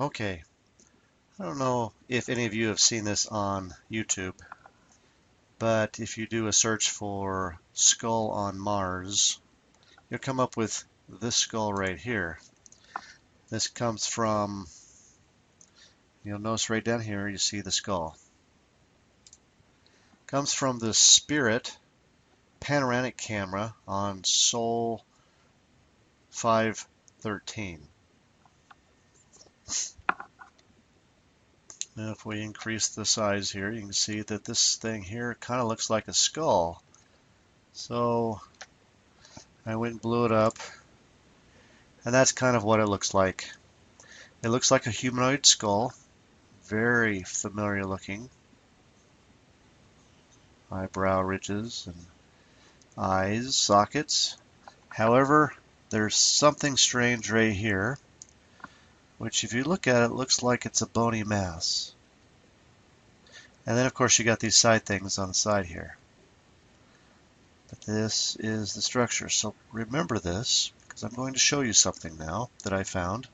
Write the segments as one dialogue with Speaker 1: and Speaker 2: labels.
Speaker 1: Okay, I don't know if any of you have seen this on YouTube, but if you do a search for Skull on Mars, you'll come up with this skull right here. This comes from, you'll notice right down here, you see the skull. Comes from the Spirit panoramic camera on Sol 513. Now if we increase the size here, you can see that this thing here kind of looks like a skull. So I went and blew it up, and that's kind of what it looks like. It looks like a humanoid skull, very familiar looking. Eyebrow ridges and eyes, sockets. However, there's something strange right here, which if you look at it, looks like it's a bony mass. And then of course you got these side things on the side here. But this is the structure. So remember this, because I'm going to show you something now that I found.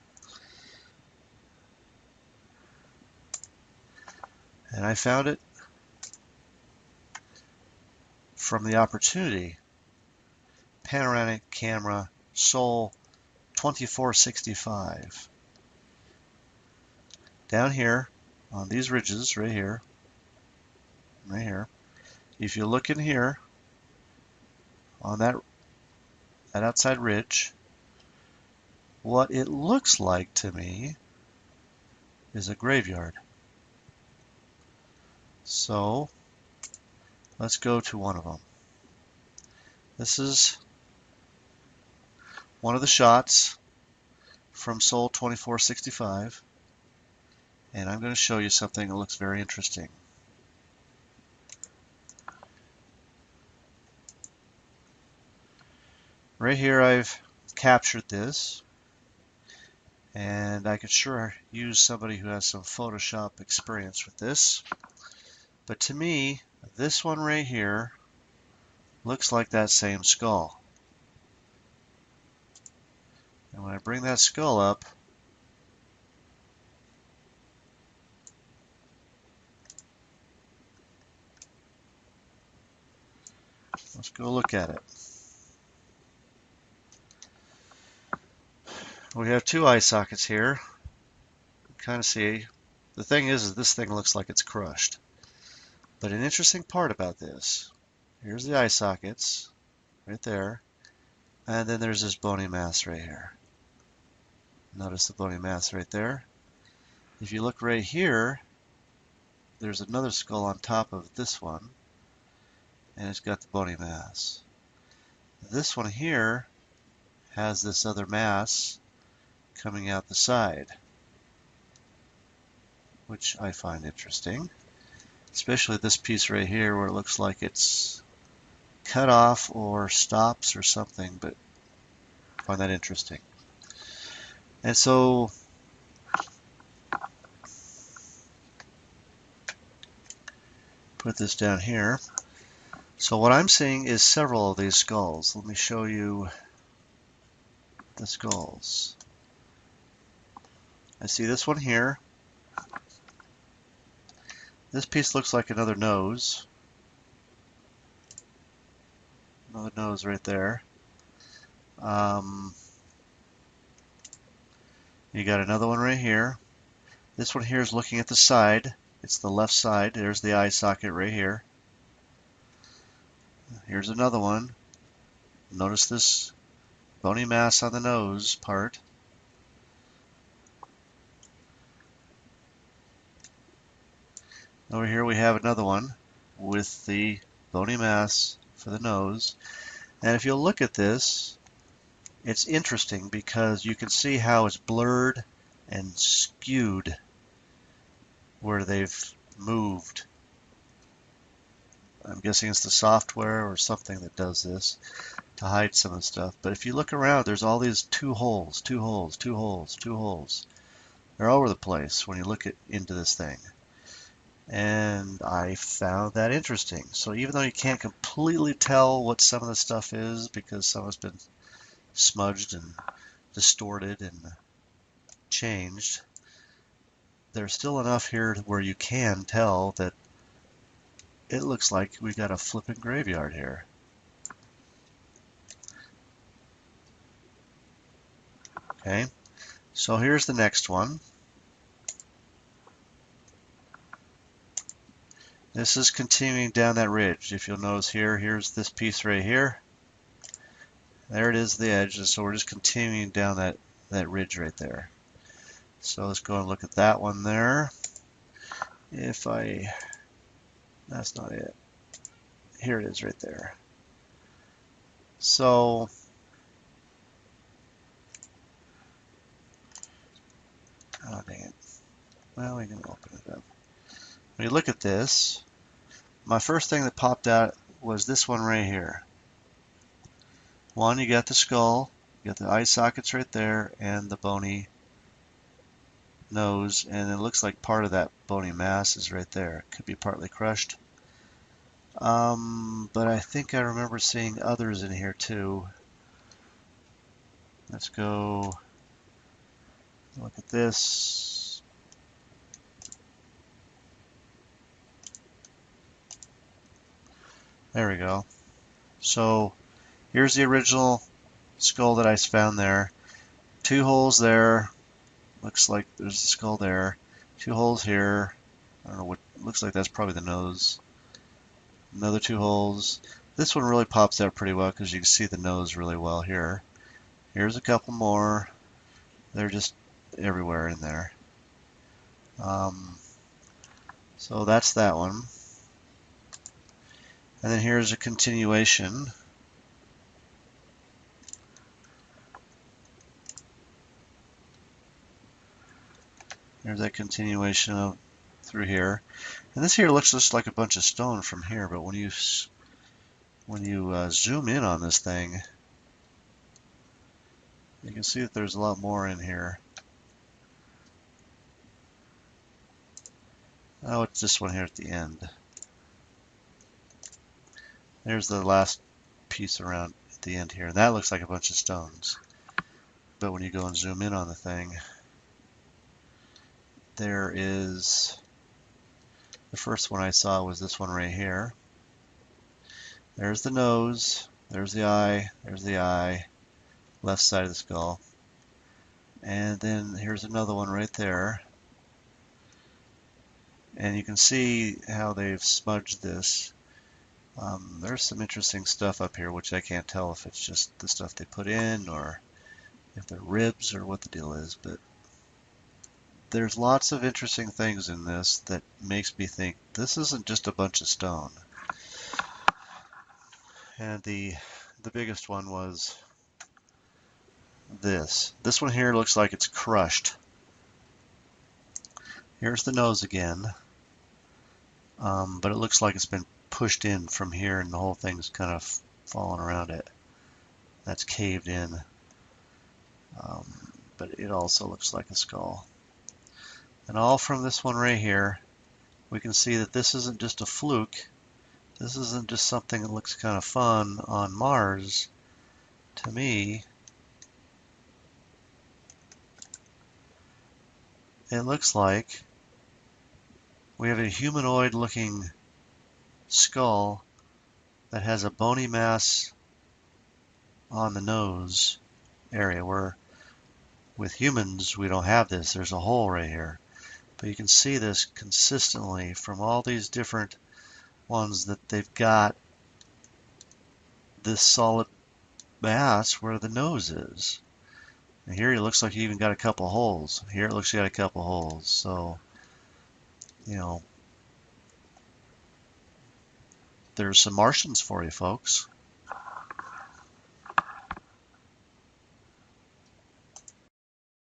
Speaker 1: And I found it from the Opportunity panoramic camera Sol 2465. Down here on these ridges right here, if you look in here on that outside ridge, what it looks like to me is a graveyard. So let's go to one of them. This is one of the shots from Sol 2465, and I'm going to show you something that looks very interesting. Right here I've captured this, and I could sure use somebody who has some Photoshop experience with this. But to me, this one right here looks like that same skull. And when I bring that skull up, let's go look at it. We have two eye sockets here. Kind of see. The thing is this thing looks like it's crushed. But an interesting part about this, here's the eye sockets right there, and then there's this bony mass right here. Notice the bony mass right there. If you look right here, there's another skull on top of this one, and it's got the bony mass. This one here has this other mass coming out the side, which I find interesting, especially this piece right here where it looks like it's cut off or stops or something, but I find that interesting. And so put this down here. So what I'm seeing is several of these skulls. Let me show you the skulls. I see this one here. This piece looks like another nose. Another nose right there. You got another one right here. This one here is looking at the side. It's the left side. There's the eye socket right here. Here's another one. Notice this bony mass on the nose part. Over here we have another one with the bony mass for the nose. And if you'll look at this, it's interesting because you can see how it's blurred and skewed where they've moved. I'm guessing it's the software or something that does this to hide some of the stuff. But if you look around, there's all these two holes. They're all over the place when you look into this thing. And I found that interesting. So even though you can't completely tell what some of the stuff is because some of it's been smudged and distorted and changed, there's still enough here where you can tell that it looks like we got a flipping graveyard here. Okay, so here's the next one. This is continuing down that ridge. If you'll notice here, here's this piece right here. There it is, the edge, and so we're just continuing down that ridge right there. So let's go and look at that one there. That's not it. Here it is right there. So oh dang it. Well, we can open it up. When you look at this, my first thing that popped out was this one right here. One, you got the skull, you got the eye sockets right there, and the bony nose, and it looks like part of that bony mass is right there. Could be partly crushed. But I think I remember seeing others in here too. Let's go look at this. There we go. So here's the original skull that I found there. 2 holes there. Looks like there's a skull there. 2 holes here. I don't know what, looks like that's probably the nose. Another 2 holes. This one really pops out pretty well because you can see the nose really well here. Here's a couple more. They're just everywhere in there. So that's that one. And then here's a continuation. There's that continuation of through here. And this here looks just like a bunch of stone from here, but when you zoom in on this thing, you can see that there's a lot more in here. Oh, it's this one here at the end. There's the last piece around at the end here. That looks like a bunch of stones. But when you go and zoom in on the thing, there is, the first one I saw was this one right here. There's the nose, there's the eye, left side of the skull. And then here's another one right there. And you can see how they've smudged this. There's some interesting stuff up here, which I can't tell if it's just the stuff they put in or if they're ribs or what the deal is, but there's lots of interesting things in this that makes me think this isn't just a bunch of stone. And the biggest one was this. This one here looks like it's crushed. Here's the nose again, but it looks like it's been pushed in from here and the whole thing's kind of fallen around it. That's caved in, but it also looks like a skull. And all from this one right here, we can see that this isn't just a fluke. This isn't just something that looks kind of fun on Mars. To me, it looks like we have a humanoid looking skull that has a bony mass on the nose area, where with humans we don't have this. There's a hole right here. But you can see this consistently from all these different ones that they've got this solid mass where the nose is. And here it looks like you even got a couple holes. Here it looks like you got a couple holes. So, you know, there's some Martians for you, folks.